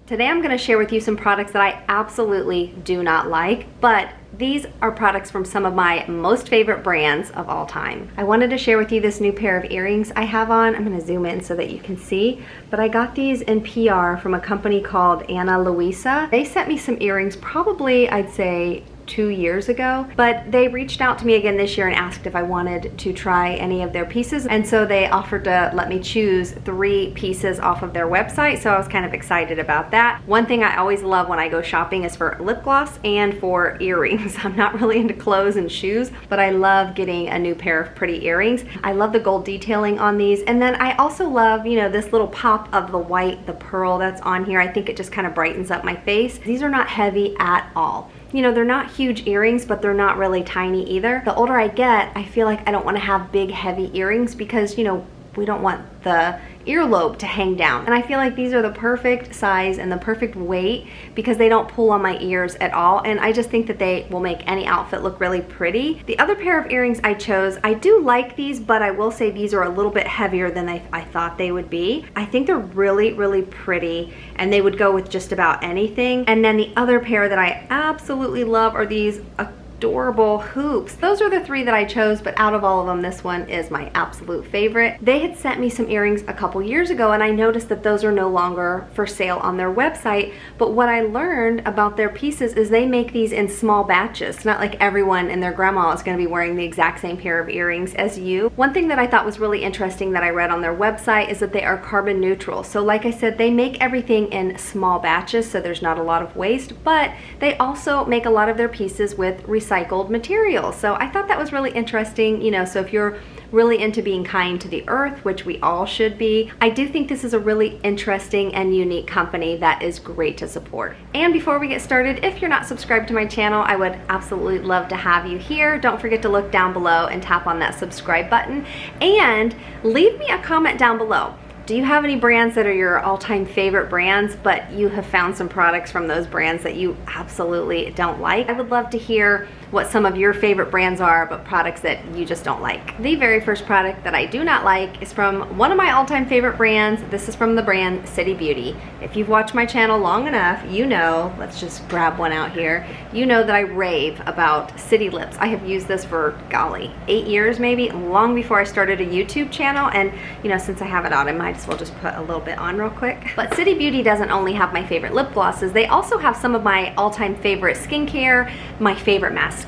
Today I'm going to share with you some products that I absolutely do not like, but these are products from some of my most favorite brands of all time. I wanted to share with you this new pair of earrings I have on. I'm going to zoom in so that you can see, but I got these in PR from a company called Ana Luisa. They sent me some earrings probably, I'd say, 2 years ago, but they reached out to me again this year and asked if I wanted to try any of their pieces, and so they offered to let me choose 3 pieces off of their website, so I was kind of excited about that. One thing I always love when I go shopping is for lip gloss and for earrings. I'm not really into clothes and shoes, but I love getting a new pair of pretty earrings. I love the gold detailing on these, and then I also love, you know, this little pop of the white, the pearl that's on here. I think it just kind of brightens up my face. These are not heavy at all. You know, they're not huge earrings, but they're not really tiny either. The older I get, I feel like I don't want to have big, heavy earrings because, you know, we don't want the earlobe to hang down. And I feel like these are the perfect size and the perfect weight because they don't pull on my ears at all. And I just think that they will make any outfit look really pretty. The other pair of earrings I chose, I do like these, but I will say these are a little bit heavier than I thought they would be. I think they're really, really pretty and they would go with just about anything. And then the other pair that I absolutely love are these adorable hoops. Those are the 3 that I chose, but out of all of them, this one is my absolute favorite. They had sent me some earrings a couple years ago, and I noticed that those are no longer for sale on their website, but what I learned about their pieces is they make these in small batches. It's not like everyone and their grandma is going to be wearing the exact same pair of earrings as you. One thing that I thought was really interesting that I read on their website is that they are carbon neutral. So like I said, they make everything in small batches, so there's not a lot of waste, but they also make a lot of their pieces with recycled materials. So I thought that was really interesting, you know, so if you're really into being kind to the earth, which we all should be, I do think this is a really interesting and unique company that is great to support. And before we get started, if you're not subscribed to my channel, I would absolutely love to have you here. Don't forget to look down below and tap on that subscribe button and leave me a comment down below. Do you have any brands that are your all-time favorite brands, but you have found some products from those brands that you absolutely don't like? I would love to hear what some of your favorite brands are, but products that you just don't like. The very first product that I do not like is from one of my all-time favorite brands. This is from the brand City Beauty. If you've watched my channel long enough, you know, let's just grab one out here. You know that I rave about City Lips. I have used this for, golly, 8 years maybe, long before I started a YouTube channel, and you know, since I have it out, I might as well just put a little bit on real quick. But City Beauty doesn't only have my favorite lip glosses, they also have some of my all-time favorite skincare, my favorite mascara.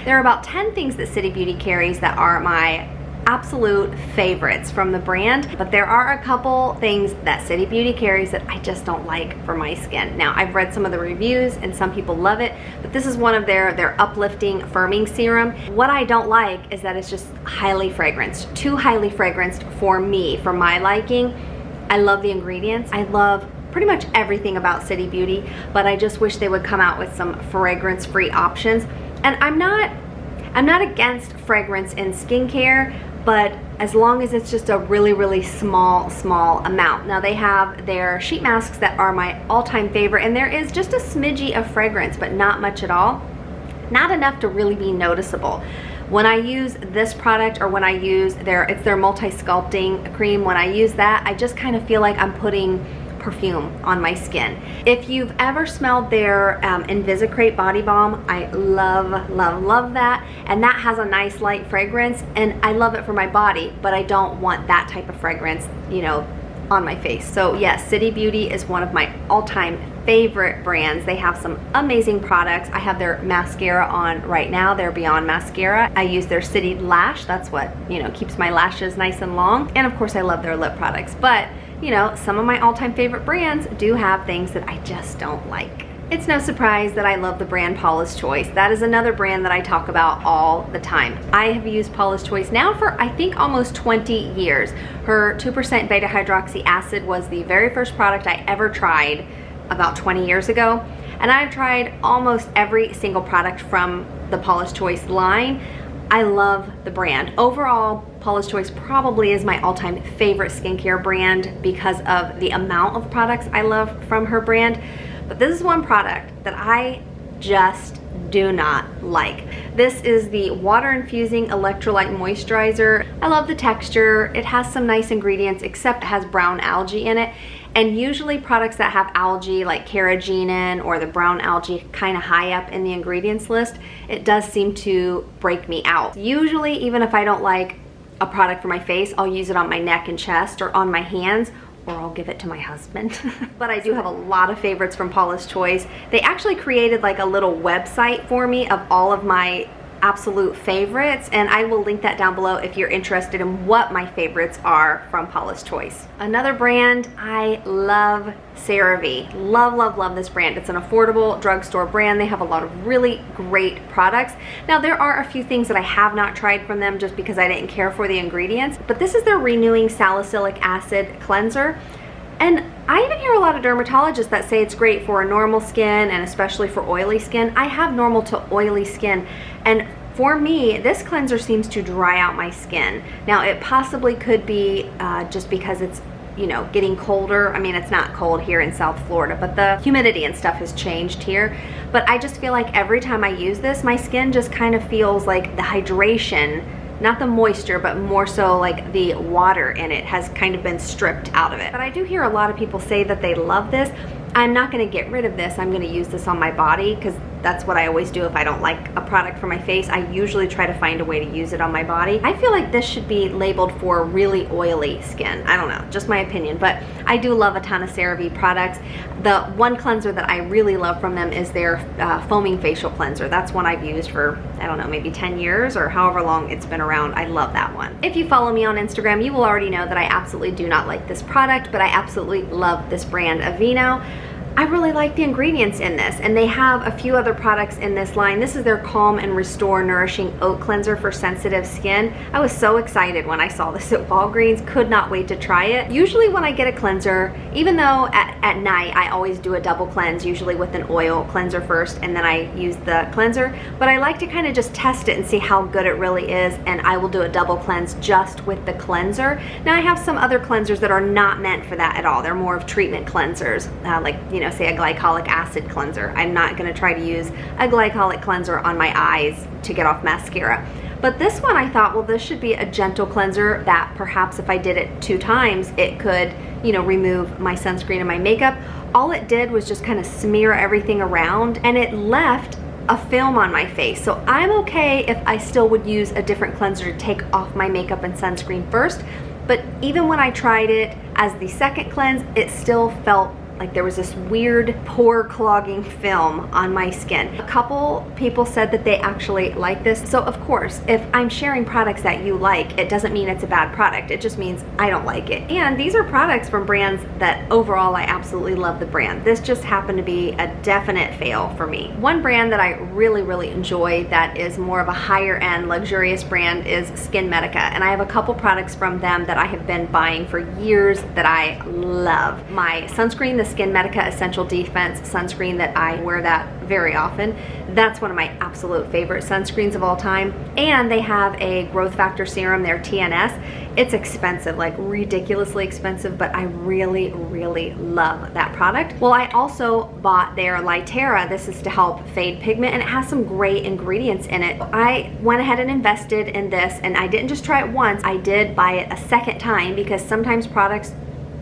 There are about 10 things that City Beauty carries that are my absolute favorites from the brand, but there are a couple things that City Beauty carries that I just don't like for my skin. Now, I've read some of the reviews and some people love it, but this is one of their uplifting firming serum. What I don't like is that it's just highly fragranced, too highly fragranced for me, for my liking. I love the ingredients. I love pretty much everything about City Beauty, but I just wish they would come out with some fragrance-free options. And I'm not against fragrance in skincare, but as long as it's just a really, really small amount. Now they have their sheet masks that are my all-time favorite, and there is just a smidgy of fragrance, but not much at all. Not enough to really be noticeable. When I use this product, or when I use it's their multi-sculpting cream, when I use that, I just kind of feel like I'm putting perfume on my skin. If you've ever smelled their Invisicrate body balm, I love that, and that has a nice light fragrance, and I love it for my body, but I don't want that type of fragrance, you know, on my face. So yes, City Beauty is one of my all-time favorite brands. They have some amazing products. I have their mascara on right now, their Beyond Mascara. I use their City Lash. That's what, you know, keeps my lashes nice and long. And of course I love their lip products, but you know, some of my all-time favorite brands do have things that I just don't like. It's no surprise that I love the brand Paula's Choice. That is another brand that I talk about all the time. I have used Paula's Choice now for I think almost 20 years. Her 2% beta hydroxy acid was the very first product I ever tried about 20 years ago, and I've tried almost every single product from the Paula's Choice line. I love the brand. Overall, Paula's Choice probably is my all-time favorite skincare brand because of the amount of products I love from her brand. But this is one product that I just do not like. This is the water infusing electrolyte moisturizer. I love the texture. It has some nice ingredients, except it has brown algae in it. And usually products that have algae like carrageenan or the brown algae kind of high up in the ingredients list, it does seem to break me out. Usually, even if I don't like a product for my face, I'll use it on my neck and chest or on my hands, or I'll give it to my husband. But I do have a lot of favorites from Paula's Choice. They actually created like a little website for me of all of my absolute favorites, and I will link that down below if you're interested in what my favorites are from Paula's Choice. Another brand I love, CeraVe. Love this brand. It's an affordable drugstore brand. They have a lot of really great products. Now there are a few things that I have not tried from them just because I didn't care for the ingredients, but this is their renewing salicylic acid cleanser. And I even hear a lot of dermatologists that say it's great for normal skin and especially for oily skin. I have normal to oily skin, and for me, this cleanser seems to dry out my skin. Now, it possibly could be just because it's, you know, getting colder. I mean, it's not cold here in South Florida, but the humidity and stuff has changed here. But I just feel like every time I use this, my skin just kind of feels like the hydration, not the moisture, but more so like the water in it has kind of been stripped out of it. But I do hear a lot of people say that they love this. I'm not gonna get rid of this. I'm gonna use this on my body because that's what I always do if I don't like a product for my face. I usually try to find a way to use it on my body. I feel like this should be labeled for really oily skin. I don't know, just my opinion, but I do love a ton of CeraVe products. The one cleanser that I really love from them is their foaming facial cleanser. That's one I've used for, I don't know, maybe 10 years or however long it's been around. I love that one. If you follow me on Instagram, you will already know that I absolutely do not like this product, but I absolutely love this brand, Aveeno. I really like the ingredients in this, and they have a few other products in this line. This is their Calm and Restore Nourishing Oat Cleanser for sensitive skin. I was so excited when I saw this at Walgreens, could not wait to try it. Usually when I get a cleanser, even though at night I always do a double cleanse, usually with an oil cleanser first and then I use the cleanser, but I like to kind of just test it and see how good it really is, and I will do a double cleanse just with the cleanser. Now I have some other cleansers that are not meant for that at all. They're more of treatment cleansers, like, you know, say a glycolic acid cleanser. I'm not going to try to use a glycolic cleanser on my eyes to get off mascara. But this one I thought, well, this should be a gentle cleanser that perhaps if I did it 2 times, it could, you know, remove my sunscreen and my makeup. All it did was just kind of smear everything around, and it left a film on my face. So I'm okay if I still would use a different cleanser to take off my makeup and sunscreen first. But even when I tried it as the second cleanse, it still felt like there was this weird pore clogging film on my skin. A couple people said that they actually like this. So of course, if I'm sharing products that you like, it doesn't mean it's a bad product. It just means I don't like it. And these are products from brands that overall I absolutely love the brand. This just happened to be a definite fail for me. One brand that I really enjoy that is more of a higher end luxurious brand is SkinMedica, and I have a couple products from them that I have been buying for years that I love. My sunscreen, the SkinMedica Essential Defense sunscreen, that I wear that very often. That's one of my absolute favorite sunscreens of all time. And they have a growth factor serum, their TNS. It's expensive, like ridiculously expensive, but I really love that product. Well, I also bought their Litera. This is to help fade pigment, and it has some great ingredients in it. I went ahead and invested in this, and I didn't just try it once, I did buy it a second time, because sometimes products,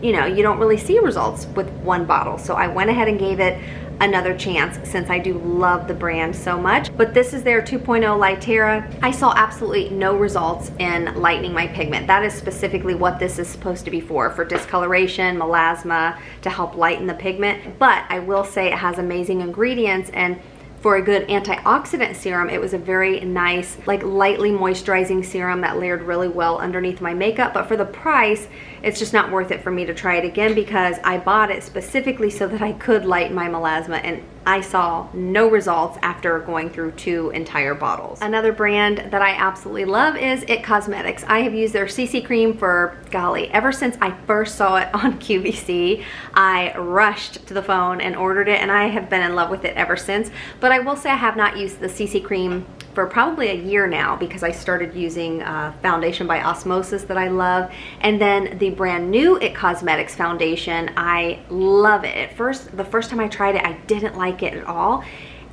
you know, you don't really see results with one bottle. So I went ahead and gave it another chance since I do love the brand so much. But this is their 2.0 Litera. I saw absolutely no results in lightening my pigment. That is specifically what this is supposed to be for discoloration, melasma, to help lighten the pigment. But I will say it has amazing ingredients, and for a good antioxidant serum, it was a very nice, like lightly moisturizing serum that layered really well underneath my makeup. But for the price, it's just not worth it for me to try it again, because I bought it specifically so that I could lighten my melasma, and I saw no results after going through 2 entire bottles. Another brand that I absolutely love is IT Cosmetics. I have used their CC cream for, golly, ever since I first saw it on QVC. I rushed to the phone and ordered it, and I have been in love with it ever since. But I will say I have not used the CC cream for probably a year now, because I started using foundation by Osmosis that I love, and then the brand new IT Cosmetics foundation. I love it. The first time I tried it, I didn't like it at all,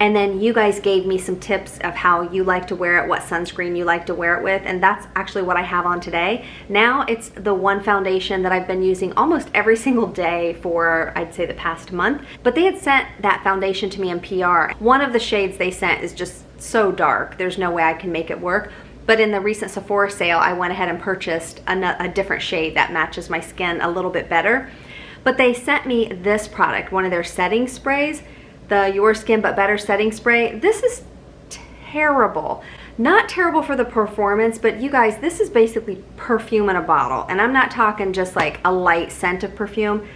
And then you guys gave me some tips of how you like to wear it, what sunscreen you like to wear it with, and that's actually what I have on today. Now it's the one foundation that I've been using almost every single day for, I'd say, the past month. But they had sent that foundation to me in PR. One of the shades they sent is just so dark, there's no way I can make it work. But in the recent Sephora sale, I went ahead and purchased a different shade that matches my skin a little bit better. But they sent me this product, one of their setting sprays, the Your Skin But Better setting spray. This is terrible. Not terrible for the performance, but you guys, this is basically perfume in a bottle. And I'm not talking just like a light scent of perfume.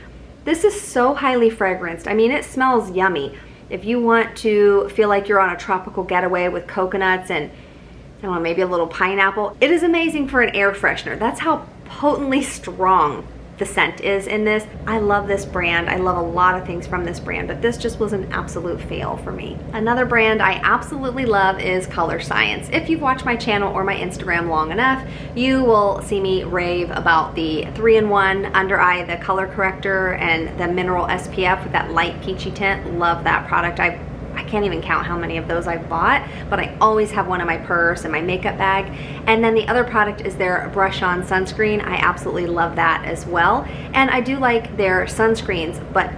This is so highly fragranced. I mean, it smells yummy. If you want to feel like you're on a tropical getaway with coconuts and, I don't know, maybe a little pineapple, it is amazing for an air freshener. That's how potently strong the scent is in this. I love this brand. I love a lot of things from this brand, but this just was an absolute fail for me. Another brand I absolutely love is Color Science. If you've watched my channel or my Instagram long enough, you will see me rave about the 3-in-1 under eye, the color corrector, and the mineral SPF with that light peachy tint. Love that product. I can't even count how many of those I've bought, but I always have one in my purse and my makeup bag. And then the other product is their Brush On sunscreen. I absolutely love that as well. And I do like their sunscreens, but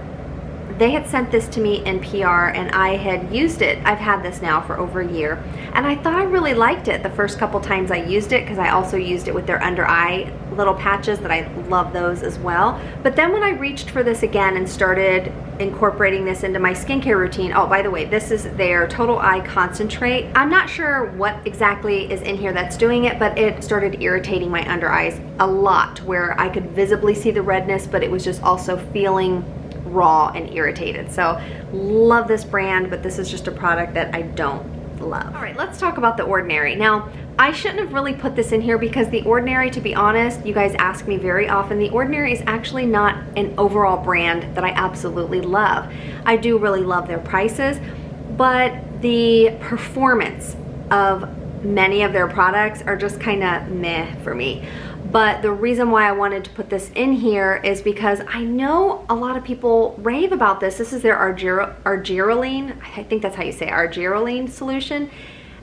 they had sent this to me in PR and I had used it. I've had this now for over a year. And I thought I really liked it the first couple times I used it, because I also used it with their under eye little patches that I love those as well. But then when I reached for this again and started incorporating this into my skincare routine, oh, by the way, this is their Total Eye Concentrate. I'm not sure what exactly is in here that's doing it, but it started irritating my under eyes a lot, where I could visibly see the redness, but it was just also feeling raw and irritated. So love this brand, but this is just a product that I don't love. All right, let's talk about The Ordinary. Now, I shouldn't have really put this in here because The Ordinary, to be honest, you guys ask me very often, The Ordinary is actually not an overall brand that I absolutely love. I do really love their prices, but the performance of many of their products are just kind of meh for me. But the reason why I wanted to put this in here is because I know a lot of people rave about this. This is their argireline, I think that's how you say it, argireline solution.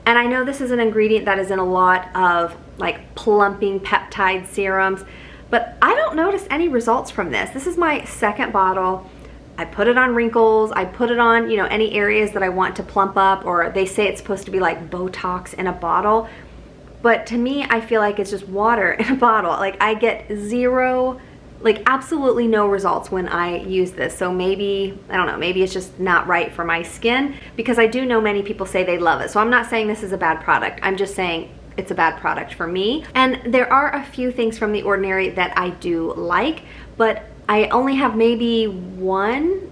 And I know this is an ingredient that is in a lot of like plumping peptide serums, but I don't notice any results from this. This is my second bottle. I put it on wrinkles, I put it on, you know, any areas that I want to plump up, or they say it's supposed to be like Botox in a bottle. But to me, I feel like it's just water in a bottle. Like I get zero, like absolutely no results when I use this. So maybe, I don't know, maybe it's just not right for my skin, because I do know many people say they love it. So I'm not saying this is a bad product. I'm just saying it's a bad product for me. And there are a few things from The Ordinary that I do like, but I only have maybe one,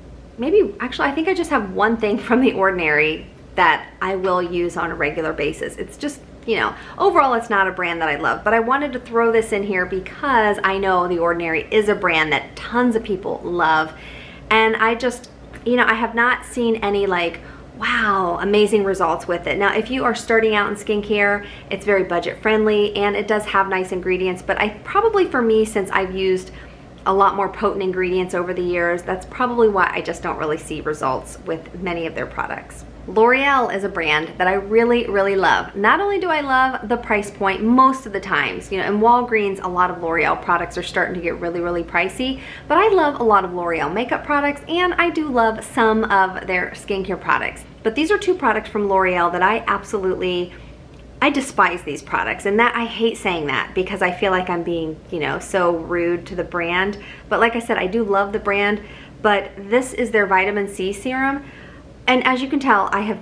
actually I think I just have one thing from The Ordinary that I will use on a regular basis. It's just, you know, overall it's not a brand that I love, but I wanted to throw this in here because I know The Ordinary is a brand that tons of people love. And I just, you know, I have not seen any like, wow, amazing results with it. Now, if you are starting out in skincare, it's very budget friendly and it does have nice ingredients, but I probably, for me, since I've used a lot more potent ingredients over the years, that's probably why I just don't really see results with many of their products. L'Oreal is a brand that I really, really love. Not only do I love the price point most of the times, you know, in Walgreens, a lot of L'Oreal products are starting to get really, really pricey, but I love a lot of L'Oreal makeup products, and I do love some of their skincare products. But these are two products from L'Oreal that I despise these products, and that I hate saying that because I feel like I'm being, you know, so rude to the brand. But like I said, I do love the brand, but this is their vitamin C serum. And as you can tell, I have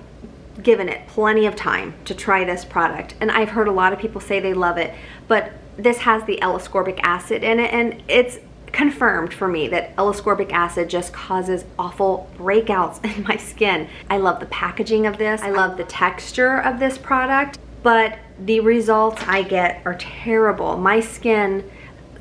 given it plenty of time to try this product, and I've heard a lot of people say they love it, but this has the L-ascorbic acid in it, and it's confirmed for me that L-ascorbic acid just causes awful breakouts in my skin. I love the packaging of this. I love the texture of this product, but the results I get are terrible. My skin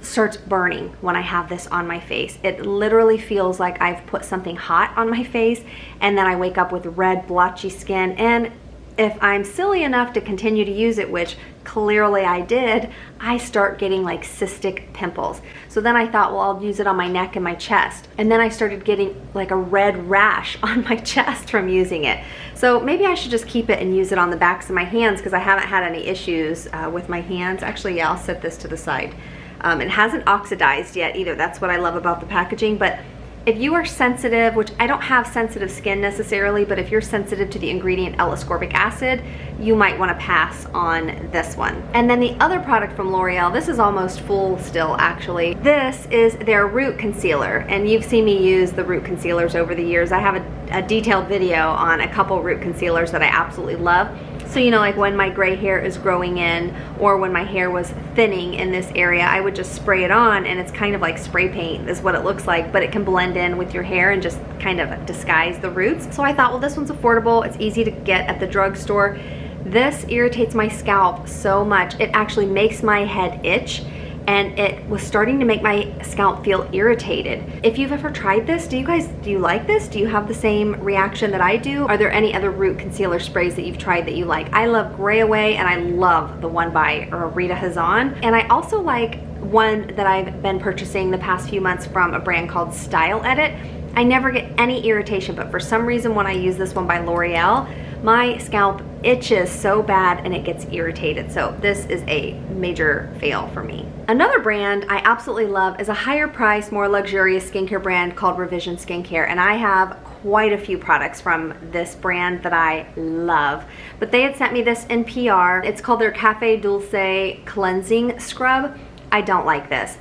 starts burning when I have this on my face. It literally feels like I've put something hot on my face, and then I wake up with red blotchy skin, and if I'm silly enough to continue to use it, which clearly I did, I start getting like cystic pimples. So then I thought, well, I'll use it on my neck and my chest. And then I started getting like a red rash on my chest from using it. So maybe I should just keep it and use it on the backs of my hands, because I haven't had any issues with my hands. Actually, yeah, I'll set this to the side. It hasn't oxidized yet either. That's what I love about the packaging. But if you are sensitive, which I don't have sensitive skin necessarily, but if you're sensitive to the ingredient L-ascorbic acid, you might want to pass on this one. And then the other product from L'Oreal, this is almost full still actually. This is their root concealer, and you've seen me use the root concealers over the years. I have a detailed video on a couple root concealers that I absolutely love. So, you know, like when my gray hair is growing in, or when my hair was thinning in this area, I would just spray it on, and it's kind of like spray paint is what it looks like, but it can blend in with your hair and just kind of disguise the roots. So I thought, well, this one's affordable. It's easy to get at the drugstore. This irritates my scalp so much. It actually makes my head itch, and it was starting to make my scalp feel irritated. If you've ever tried this, do you like this? Do you have the same reaction that I do? Are there any other root concealer sprays that you've tried that you like? I love Gray Away, and I love the one by Rita Hazan. And I also like one that I've been purchasing the past few months from a brand called Style Edit. I never get any irritation, but for some reason when I use this one by L'Oreal, my scalp itches so bad and it gets irritated. So this is a major fail for me. Another brand I absolutely love is a higher price, more luxurious skincare brand called Revision Skincare, and I have quite a few products from this brand that I love. But they had sent me this in PR. It's called their Cafe Dulce Cleansing Scrub. I don't like this.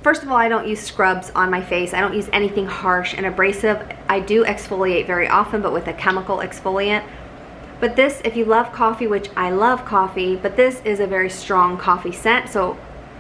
First of all, I don't use scrubs on my face. I don't use anything harsh and abrasive. I do exfoliate very often, but with a chemical exfoliant. But this, if you love coffee, which I love coffee, but this is a very strong coffee scent, so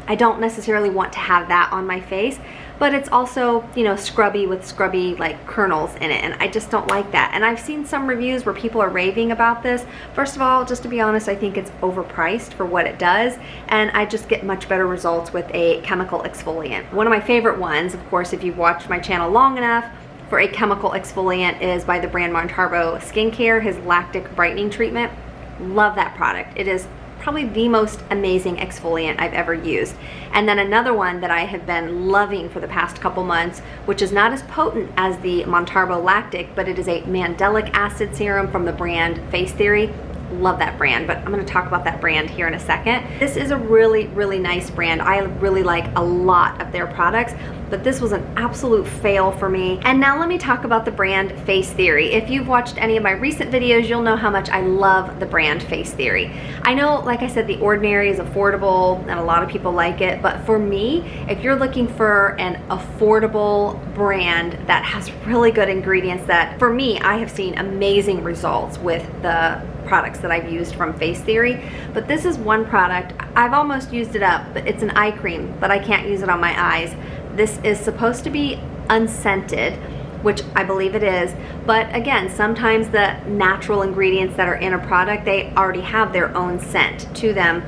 I don't necessarily want to have that on my face. But it's also, you know, scrubby with scrubby like kernels in it, and I just don't like that. And I've seen some reviews where people are raving about this. First of all, just to be honest, I think it's overpriced for what it does, and I just get much better results with a chemical exfoliant. One of my favorite ones, of course, if you've watched my channel long enough, for a chemical exfoliant is by the brand Montalvo Skincare, his lactic brightening treatment. Love that product. It is probably the most amazing exfoliant I've ever used. And then another one that I have been loving for the past couple months, which is not as potent as the Montalvo Lactic, but it is a mandelic acid serum from the brand Face Theory. Love that brand, but I'm going to talk about that brand here in a second. This is a really, really nice brand. I really like a lot of their products, but this was an absolute fail for me. And now let me talk about the brand Face Theory. If you've watched any of my recent videos, you'll know how much I love the brand Face Theory. I know, like I said, The Ordinary is affordable and a lot of people like it, but for me, if you're looking for an affordable brand that has really good ingredients that, for me, I have seen amazing results with the products that I've used from Face Theory. But this is one product, I've almost used it up, but it's an eye cream, but I can't use it on my eyes. This is supposed to be unscented, which I believe it is, but again, sometimes the natural ingredients that are in a product, they already have their own scent to them,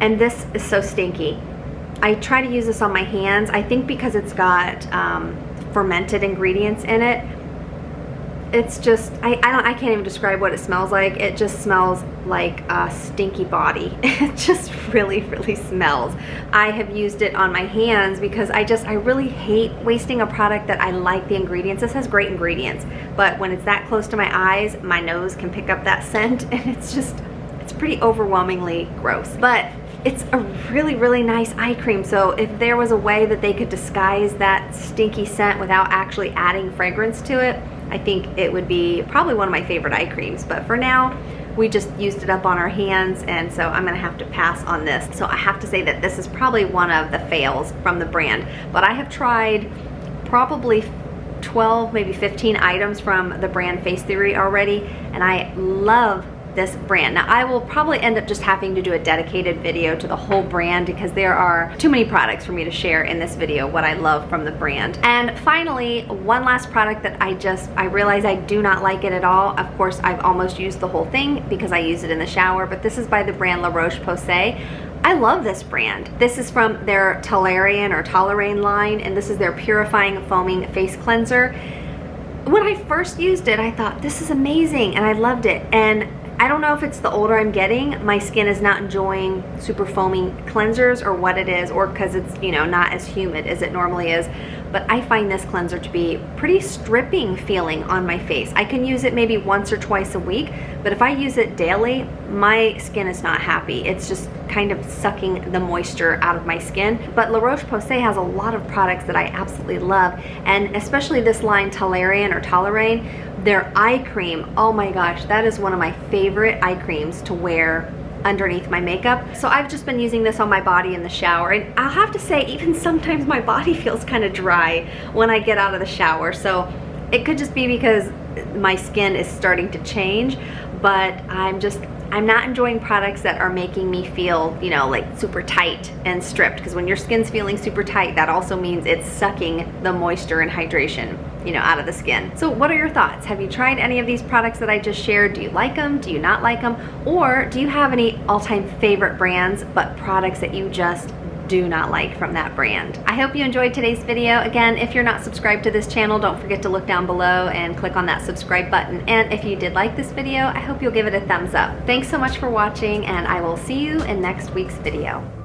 and this is so stinky. I try to use this on my hands. I think because it's got fermented ingredients in it, it's just, I can't even describe what it smells like. It just smells like a stinky body. It just really, really smells. I have used it on my hands because I really hate wasting a product that I like the ingredients. This has great ingredients, but when it's that close to my eyes, my nose can pick up that scent, and it's pretty overwhelmingly gross. But it's a really, really nice eye cream, so if there was a way that they could disguise that stinky scent without actually adding fragrance to it, I think it would be probably one of my favorite eye creams. But for now, we just used it up on our hands, and so I'm gonna have to pass on this. So I have to say that this is probably one of the fails from the brand. But I have tried probably 12, maybe 15 items from the brand Face Theory already, and I love this brand. Now I will probably end up just having to do a dedicated video to the whole brand because there are too many products for me to share in this video what I love from the brand. And finally, one last product that I realize I do not like it at all. Of course, I've almost used the whole thing because I use it in the shower, but this is by the brand La Roche-Posay. I love this brand. This is from their Toleriane line, and this is their purifying foaming face cleanser. When I first used it, I thought, this is amazing, and I loved it. And I don't know if it's the older I'm getting, my skin is not enjoying super foaming cleansers or what it is, or because it's, you know, not as humid as it normally is. But I find this cleanser to be pretty stripping feeling on my face. I can use it maybe once or twice a week, but if I use it daily, my skin is not happy. It's just kind of sucking the moisture out of my skin. But La Roche-Posay has a lot of products that I absolutely love, and especially this line Toleriane or Toleraine, their eye cream, oh my gosh, that is one of my favorite eye creams to wear underneath my makeup. So I've just been using this on my body in the shower, and I'll have to say, even sometimes my body feels kind of dry when I get out of the shower. So it could just be because my skin is starting to change, but I'm not enjoying products that are making me feel, you know, like super tight and stripped, because when your skin's feeling super tight, that also means it's sucking the moisture and hydration, you know, out of the skin. So what are your thoughts? Have you tried any of these products that I just shared? Do you like them? Do you not like them? Or do you have any all-time favorite brands but products that you just do not like from that brand? I hope you enjoyed today's video. Again, if you're not subscribed to this channel, don't forget to look down below and click on that subscribe button. And if you did like this video, I hope you'll give it a thumbs up. Thanks so much for watching, and I will see you in next week's video.